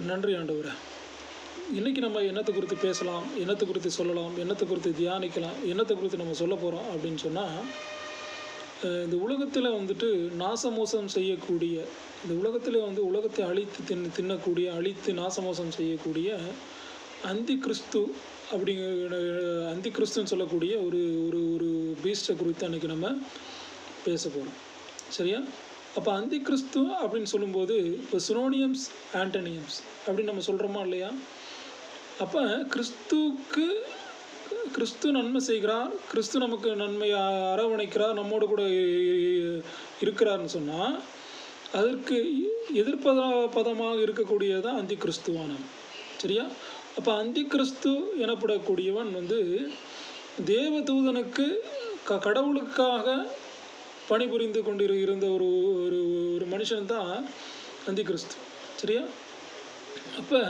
நன்றி ஆண்டவரே. இன்றைக்கி நம்ம என்னத்தை குறித்து பேசலாம், என்னத்தை குறித்து சொல்லலாம், என்னத்தை குறித்து தியானிக்கலாம், என்னத்தை குறித்து நம்ம சொல்ல போகிறோம் அப்படின்னு சொன்னால், இந்த உலகத்தில் வந்துட்டு நாசமோசம் செய்யக்கூடிய, இந்த உலகத்தில் உலகத்தை அழித்து தின்னக்கூடிய, அழித்து நாசமோசம் செய்யக்கூடிய அந்தி கிறிஸ்து அப்படிங்கிற அந்தி கிறிஸ்துன்னு சொல்லக்கூடிய ஒரு ஒரு ஒரு பீஸ்டை குறித்து அன்றைக்கி நம்ம பேச போகிறோம். சரியா? அப்போ அந்தி கிறிஸ்து அப்படின்னு சொல்லும்போது இப்போ சினோனியம்ஸ் ஆண்டனியம்ஸ் அப்படின்னு நம்ம சொல்கிறோமா இல்லையா? அப்போ கிறிஸ்து நன்மை செய்கிறார், கிறிஸ்து நமக்கு நன்மை அரவணைக்கிறார், நம்மோடு கூட இருக்கிறார்னு சொன்னால் அதற்கு எதிர்ப்பதமாக இருக்கக்கூடியதான் அந்தி கிறிஸ்துவானவன். சரியா? அப்போ அந்தி கிறிஸ்து எனப்படக்கூடியவன் தேவதூதனுக்கு கடவுளுக்காக பணிபுரிந்து கொண்டு இருந்த ஒரு ஒரு ஒரு மனுஷன்தான் அந்தி கிறிஸ்து. சரியா? அப்போ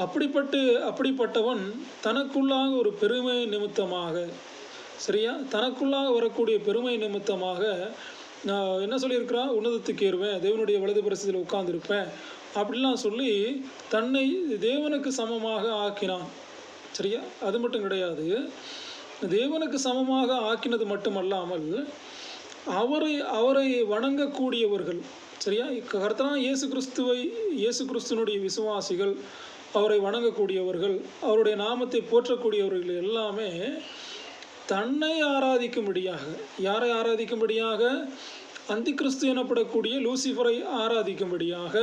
அப்படிப்பட்டவன் தனக்குள்ளாக ஒரு பெருமை நிமித்தமாக, சரியா, தனக்குள்ளாக வரக்கூடிய பெருமை நிமித்தமாக நான் என்ன சொல்லியிருக்கிறான், உன்னதத்துக்கு ஏறுவேன், தேவனுடைய வலது பிரசத்தில் உட்கார்ந்துருப்பேன் அப்படிலாம் சொல்லி தன்னை தேவனுக்கு சமமாக ஆக்கினான். சரியா? அது மட்டும் கிடையாது, தேவனுக்கு சமமாக ஆக்கினது மட்டுமல்லாமல் அவரை வணங்கக்கூடியவர்கள், சரியா, கர்த்தராகிய இயேசு கிறிஸ்துவனுடைய விசுவாசிகள், அவரை வணங்கக்கூடியவர்கள், அவருடைய நாமத்தை போற்றக்கூடியவர்கள் எல்லாமே தன்னை ஆராதிக்கும்படியாக, யாரை ஆராதிக்கும்படியாக, அந்தி கிறிஸ்து எனப்படக்கூடிய லூசிஃபரை ஆராதிக்கும்படியாக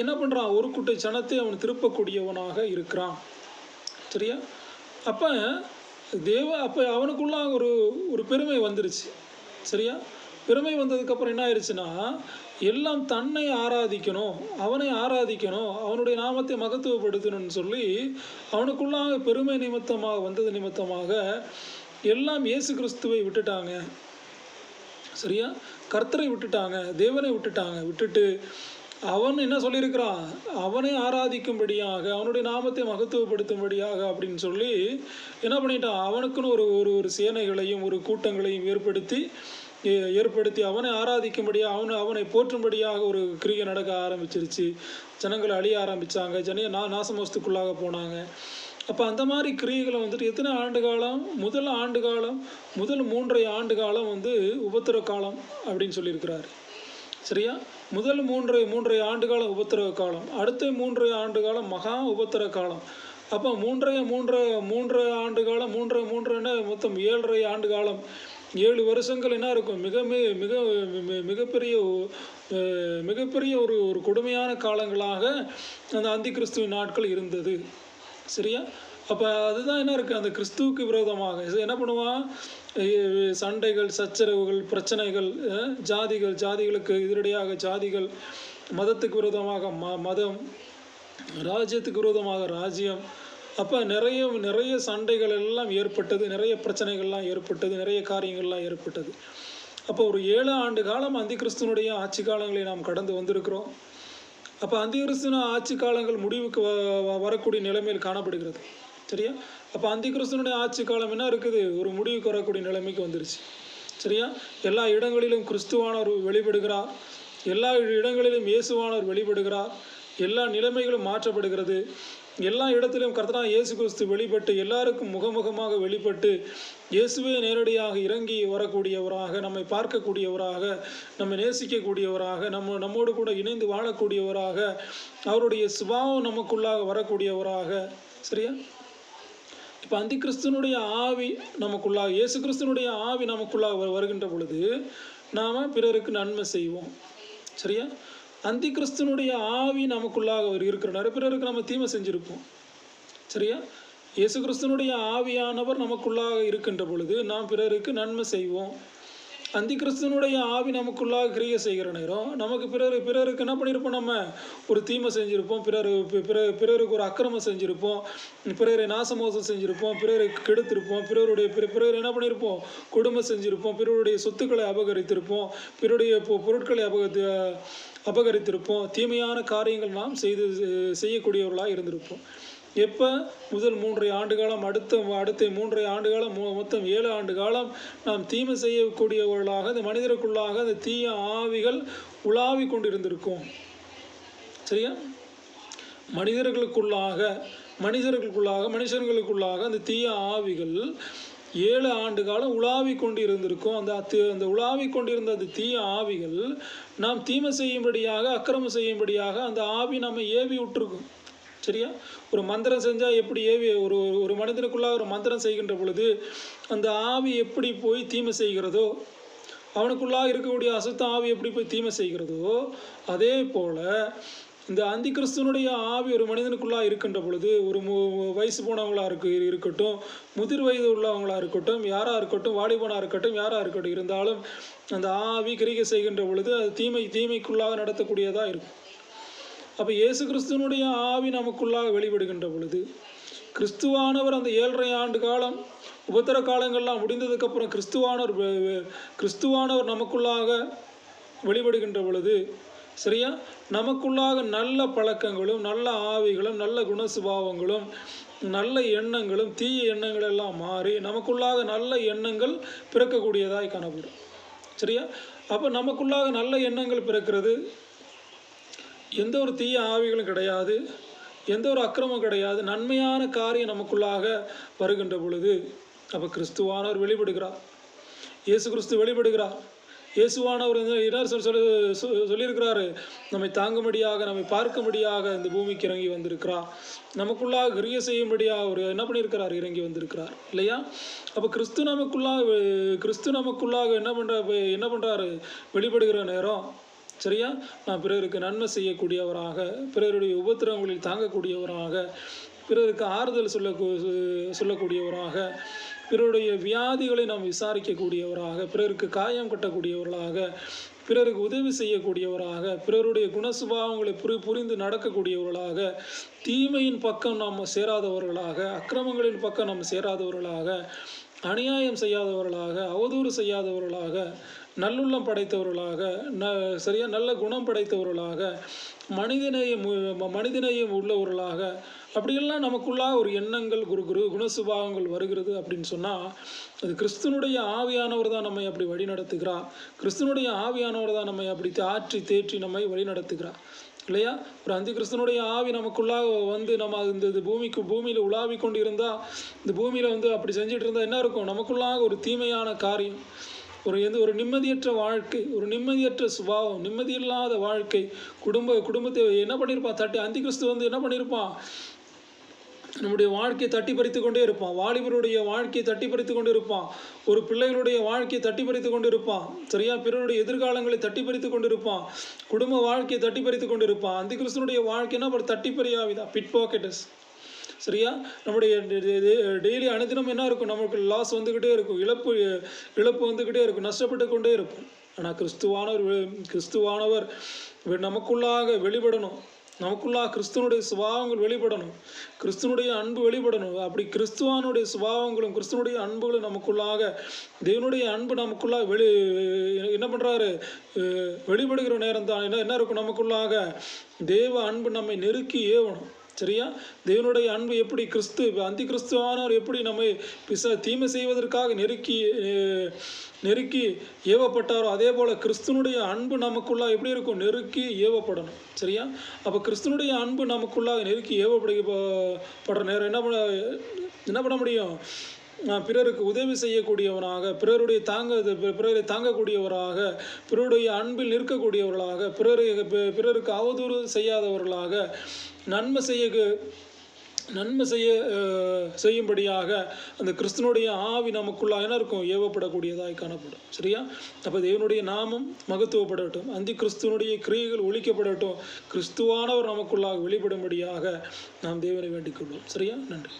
என்ன பண்ணுறான், ஒரு குட்டை சனத்தை அவன் திருப்பக்கூடியவனாக இருக்கிறான். சரியா? அப்போ அவனுக்குள்ளாக ஒரு பெருமை வந்துருச்சு. சரியா? பெருமை வந்ததுக்கப்புறம் என்ன ஆயிடுச்சுன்னா, எல்லாம் தன்னை ஆராதிக்கணும், அவனை ஆராதிக்கணும், அவனுடைய நாமத்தை மகத்துவப்படுத்தணும்னு சொல்லி அவனுக்குள்ளாக பெருமை வந்தது நிமித்தமாக எல்லாம் இயேசு கிறிஸ்துவை விட்டுட்டாங்க. சரியா? கர்த்தரை விட்டுட்டாங்க, தேவனை விட்டுட்டு அவன் என்ன சொல்லியிருக்கிறான், அவனை ஆராதிக்கும்படியாக, அவனுடைய நாமத்தை மகத்துவப்படுத்தும்படியாக அப்படின்னு சொல்லி என்ன பண்ணிட்டான், அவனுக்குன்னு ஒரு சேனைகளையும் ஒரு கூட்டங்களையும் ஏற்படுத்தி அவனை ஆராதிக்கும்படியாக, அவனை போற்றும்படியாக ஒரு கிரியை நடக்க ஆரம்பிச்சிருச்சு. ஜனங்களை அழிய ஆரம்பித்தாங்க, நாசமோசத்துக்குள்ளாக போனாங்க. அப்போ அந்த மாதிரி கிரியைகளை எத்தனை ஆண்டு காலம், முதல் 3.5 ஆண்டு காலம் உபத்திர காலம் அப்படின்னு சொல்லியிருக்கிறாரு. சரியா? முதல் 3.5 ஆண்டு காலம் உபத்திரவ காலம், அடுத்த 3.5 ஆண்டு காலம் மகா உபத்திர காலம். அப்போ 3.5 ஆண்டு காலம், 3 மொத்தம் 7.5 ஆண்டு காலம், 7 வருஷங்கள் என்ன இருக்கும், மிகப்பெரிய ஒரு கொடுமையான காலங்களாக அந்த அந்தி கிறிஸ்துவின் நாட்கள் இருந்தது. சரியா? அப்போ அதுதான் என்ன இருக்குது, அந்த கிறிஸ்துவுக்கு விரோதமாக என்ன பண்ணுவான், சண்டைகள், சச்சரவுகள், பிரச்சனைகள், ஜாதிகளுக்கு எதிரடியாக ஜாதிகள், மதத்துக்கு விரோதமாக மதம், ராஜ்யத்துக்கு விரோதமாக ராஜ்யம். அப்போ நிறைய சண்டைகள் எல்லாம் ஏற்பட்டது, நிறைய பிரச்சனைகள்லாம் ஏற்பட்டது, நிறைய காரியங்கள்லாம் ஏற்பட்டது. அப்போ ஒரு 7 ஆண்டு காலம் அந்தி கிறிஸ்துவனுடைய ஆட்சி காலங்களை நாம் கடந்து வந்திருக்கிறோம். அப்போ அந்தி கிறிஸ்துவ ஆட்சி காலங்கள் முடிவுக்கு வரக்கூடிய நிலைமையில் காணப்படுகிறது. சரியா? அப்போ அந்தி கிறிஸ்துவனுடைய ஆட்சி காலம் என்ன இருக்குது, ஒரு முடிவுக்கு வரக்கூடிய நிலைமைக்கு வந்துருச்சு. சரியா? எல்லா இடங்களிலும் கிறிஸ்துவானவர் வெளிப்படுகிறார், எல்லா இடங்களிலும் இயேசுவானவர் வெளிப்படுகிறார், எல்லா நிலைமைகளும் மாற்றப்படுகிறது, எல்லா இடத்திலும் கர்த்தராகிய இயேசு கிறிஸ்து வெளிப்பட்டு எல்லாருக்கும் முகமுகமாக வெளிப்பட்டு இயேசுவே நேரடியாக இறங்கி வரக்கூடியவராக, நம்மை பார்க்கக்கூடியவராக, நம்மை நேசிக்கக்கூடியவராக, நம்மோடு கூட இணைந்து வாழக்கூடியவராக, அவருடைய சுபாவம் நமக்குள்ளாக வரக்கூடியவராக. சரியா? இப்போ அந்தி கிறிஸ்துவனுடைய ஆவி நமக்குள்ளாக, இயேசு கிறிஸ்துவனுடைய ஆவி நமக்குள்ளாக வருகின்ற பொழுது நாம் பிறருக்கு நன்மை செய்வோம். சரியா? அந்தி கிறிஸ்துவனுடைய ஆவி நமக்குள்ளாக இருக்கிற நிறைய பிறருக்கு நம்ம தீமை செஞ்சுருப்போம். சரியா? இயேசு கிறிஸ்துவனுடைய ஆவியானவர் நமக்குள்ளாக இருக்கின்ற பொழுது நாம் பிறருக்கு நன்மை செய்வோம். அந்தி கிறிஸ்துவனுடைய ஆவி நமக்குள்ளாக கிரியை செய்கிற நேரம் நமக்கு பிறருக்கு என்ன பண்ணியிருப்போம், நம்ம ஒரு தீமை செஞ்சுருப்போம், பிறருக்கு ஒரு அக்கிரமம் செஞ்சுருப்போம், பிறரை நாசமோசம் செஞ்சுருப்போம், பிறரை கெடுத்திருப்போம், பிறர் என்ன பண்ணியிருப்போம், கொடுமை செஞ்சுருப்போம், பிறருடைய சொத்துக்களை அபகரித்திருப்போம், பிறருடைய பொருட்களை அபகரித்திருப்போம், தீமையான காரியங்கள் நாம் செய்யக்கூடியவர்களாக இருந்திருப்போம். எப்போ முதல் 3.5 ஆண்டு காலம், அடுத்த 3.5 ஆண்டு காலம், மொத்தம் 7 ஆண்டு காலம் நாம் தீமை செய்யக்கூடியவர்களாக இந்த மனிதருக்குள்ளாக அந்த தீய ஆவிகள் உலாவி கொண்டு இருந்திருக்கும். சரியா? மனுஷர்களுக்குள்ளாக அந்த தீய ஆவிகள் 7 ஆண்டு காலம் உலாவி கொண்டு இருந்திருக்கும். அந்த உலாவி கொண்டிருந்த அந்த தீய ஆவிகள் நாம் தீமை செய்யும்படியாக, அக்கிரமம் செய்யும்படியாக அந்த ஆவி நம்ம ஏவி விட்டுருக்கும். சரியா? ஒரு மந்திரம் செஞ்சால் எப்படி ஏவி ஒரு மனிதனுக்குள்ளாக ஒரு மந்திரம் செய்கின்ற பொழுது அந்த ஆவி எப்படி போய் தீமை செய்கிறதோ, அவனுக்குள்ளாக இருக்கக்கூடிய அசுத்த ஆவி எப்படி போய் தீமை செய்கிறதோ, அதே போல் இந்த அந்தி கிறிஸ்துவனுடைய ஆவி ஒரு மனிதனுக்குள்ளாக இருக்கின்ற பொழுது, ஒரு வயசு போனவங்களாக இருக்கட்டும், முதிர் வயது உள்ளவங்களாக இருக்கட்டும், யாராக இருக்கட்டும், வாலிபனாக இருக்கட்டும், யாராக இருக்கட்டும், இருந்தாலும் அந்த ஆவி கிரிகை செய்கின்ற பொழுது அது தீமைக்குள்ளாக நடத்தக்கூடியதாக இருக்கும். அப்போ இயேசு கிறிஸ்துவனுடைய ஆவி நமக்குள்ளாக வெளிப்படுகின்ற பொழுது, கிறிஸ்துவானவர் அந்த 7.5 ஆண்டு காலம் உபத்திர காலங்கள்லாம் முடிந்ததுக்கப்புறம் கிறிஸ்துவானவர் நமக்குள்ளாக வெளிப்படுகின்ற பொழுது, சரியா, நமக்குள்ளாக நல்ல பழக்கங்களும், நல்ல ஆவிகளும், நல்ல குண சுபாவங்களும், நல்ல எண்ணங்களும், தீய எண்ணங்கள் எல்லாம் மாறி நமக்குள்ளாக நல்ல எண்ணங்கள் பிறக்கக்கூடியதாய் காணப்படும். சரியா? அப்போ நமக்குள்ளாக நல்ல எண்ணங்கள் பிறக்கிறது, எந்த ஒரு தீய ஆவிகளும் கிடையாது, எந்த ஒரு அக்கிரமம் கிடையாது, நன்மையான காரியம் நமக்குள்ளாக வருகின்ற பொழுது அப்போ கிறிஸ்துவானவர் வெளிப்படுகிறார், இயேசு கிறிஸ்து வெளிப்படுகிறார். இயேசுவானவர் சொல்லியிருக்கிறாரு, நம்மை தாங்கும்படியாக, நம்மை பார்க்கும்படியாக இந்த பூமிக்கு இறங்கி வந்திருக்கிறார், நமக்குள்ளாக கிரியை செய்யும்படியாக அவர் என்ன பண்ணியிருக்கிறார், இறங்கி வந்திருக்கிறார் இல்லையா? அப்போ கிறிஸ்து நமக்குள்ளாக என்ன பண்ணுறாரு, வெளிப்படுகிற நேரம், சரியா, நான் பிறருக்கு நன்மை செய்யக்கூடியவராக, பிறருடைய உபத்திரவங்களில் தாங்கக்கூடியவராக, பிறருக்கு ஆறுதல் சொல்லக்கூடியவராக, பிறருடைய வியாதிகளை நாம் விசாரிக்கக்கூடியவராக, பிறருக்கு காயம் கட்டக்கூடியவர்களாக, பிறருக்கு உதவி செய்யக்கூடியவராக, பிறருடைய குணசுபாவங்களை புரிந்து நடக்கக்கூடியவர்களாக, தீமையின் பக்கம் நாம் சேராதவர்களாக, அக்கிரமங்களின் பக்கம் நாம் சேராதவர்களாக, அநியாயம் செய்யாதவர்களாக, அவதூறு செய்யாதவர்களாக, நல்லுள்ளம் படைத்தவர்களாக, சரியா, நல்ல குணம் படைத்தவர்களாக, மனிதநேயம் உள்ளவர்களாக, அப்படியெல்லாம் நமக்குள்ளாக ஒரு எண்ணங்கள் குணசுபாவங்கள் வருகிறது அப்படின்னு சொன்னால், அது கிறிஸ்துவனுடைய ஆவியானவர் தான் நம்மை அப்படி வழி நடத்துகிறார். கிறிஸ்துவனுடைய ஆவியானவர் தான் நம்மை அப்படி ஆற்றி தேற்றி நம்மை வழி நடத்துகிறார் இல்லையா? ஒரு அந்தி கிறிஸ்துவனுடைய ஆவி நமக்குள்ளாக வந்து நம்ம இந்த பூமியில் உலாவி கொண்டு இருந்தால், இந்த பூமியில் அப்படி செஞ்சுட்டு இருந்தால் என்ன இருக்கும், நமக்குள்ளாக ஒரு தீமையான காரியம், ஒரு நிம்மதியற்ற வாழ்க்கை, ஒரு நிம்மதியற்ற சுபாவம், நிம்மதியில்லாத வாழ்க்கை, குடும்பத்தை என்ன பண்ணியிருப்பான், அந்தி கிறிஸ்து என்ன பண்ணியிருப்பான், நம்முடைய வாழ்க்கையை தட்டி பறித்து கொண்டே இருப்பான். வாலிபருடைய வாழ்க்கையை தட்டி பறித்து கொண்டு இருப்பான். ஒரு பிள்ளைகளுடைய வாழ்க்கையை தட்டி பறித்து கொண்டு இருப்பான். சரியா? பிறருடைய எதிர்காலங்களை தட்டி பறித்து கொண்டு இருப்பான். குடும்ப வாழ்க்கையை தட்டி பறித்து கொண்டு இருப்பான். அந்தி கிறிஸ்துவனுடைய வாழ்க்கைன்னா ஒரு தட்டி பறியாவிதான், பிட் பாக்கெட்டஸ். சரியா? நம்முடைய டெய்லி அனுதினம் என்ன இருக்கும், நமக்கு லாஸ் வந்துக்கிட்டே இருக்கும், இழப்பு வந்துக்கிட்டே இருக்கும், நஷ்டப்பட்டு கொண்டே இருக்கும். ஆனால் கிறிஸ்துவானவர் நமக்குள்ளாக வெளிப்படணும், நமக்குள்ளாக கிறிஸ்துவனுடைய சுபாவங்கள் வெளிப்படணும், கிறிஸ்துவனுடைய அன்பு வெளிப்படணும். அப்படி கிறிஸ்துவானுடைய சுபாவங்களும் கிறிஸ்துவனுடைய அன்புகளும் நமக்குள்ளாக, தேவனுடைய அன்பு நமக்குள்ளாக என்ன பண்ணுறாரு, வெளிப்படுகிற நேரம் தான் என்ன இருக்கும், நமக்குள்ளாக தேவ அன்பு நம்மை நெருக்கி ஏவணும். சரியா? தேவனுடைய அன்பு எப்படி அந்தி கிறிஸ்துவானவர் எப்படி நம்மை தீமை செய்வதற்காக நெருக்கி ஏவப்பட்டாரோ, அதே போல் கிறிஸ்துவனுடைய அன்பு நமக்குள்ளாக எப்படி இருக்கும், நெருக்கி ஏவப்படணும். சரியா? அப்போ கிறிஸ்துவனுடைய அன்பு நமக்குள்ளாக நெருக்கி ஏவப்படுற நேரம் என்ன பண்ண முடியும், பிறருக்கு உதவி செய்யக்கூடியவனாக, பிறரை தாங்கக்கூடியவராக, பிறருடைய அன்பில் நிற்கக்கூடியவர்களாக, பிறருக்கு அவதூறு செய்யாதவர்களாக, நன்மை செய்யும்படியாக அந்த கிறிஸ்துவனுடைய ஆவி நமக்குள்ளாக என்ன இருக்கும், ஏவப்படக்கூடியதாய் காணப்படும். சரியா? அப்போ தேவனுடைய நாமம் மகத்துவப்படட்டும், அந்தி கிறிஸ்துவனுடைய கிரியைகள் ஒழிக்கப்படட்டும், கிறிஸ்துவானவர் நமக்குள்ளாக வெளிப்படும்படியாக நாம் தேவனை வேண்டிக் கொள்வோம். சரியா? நன்றி.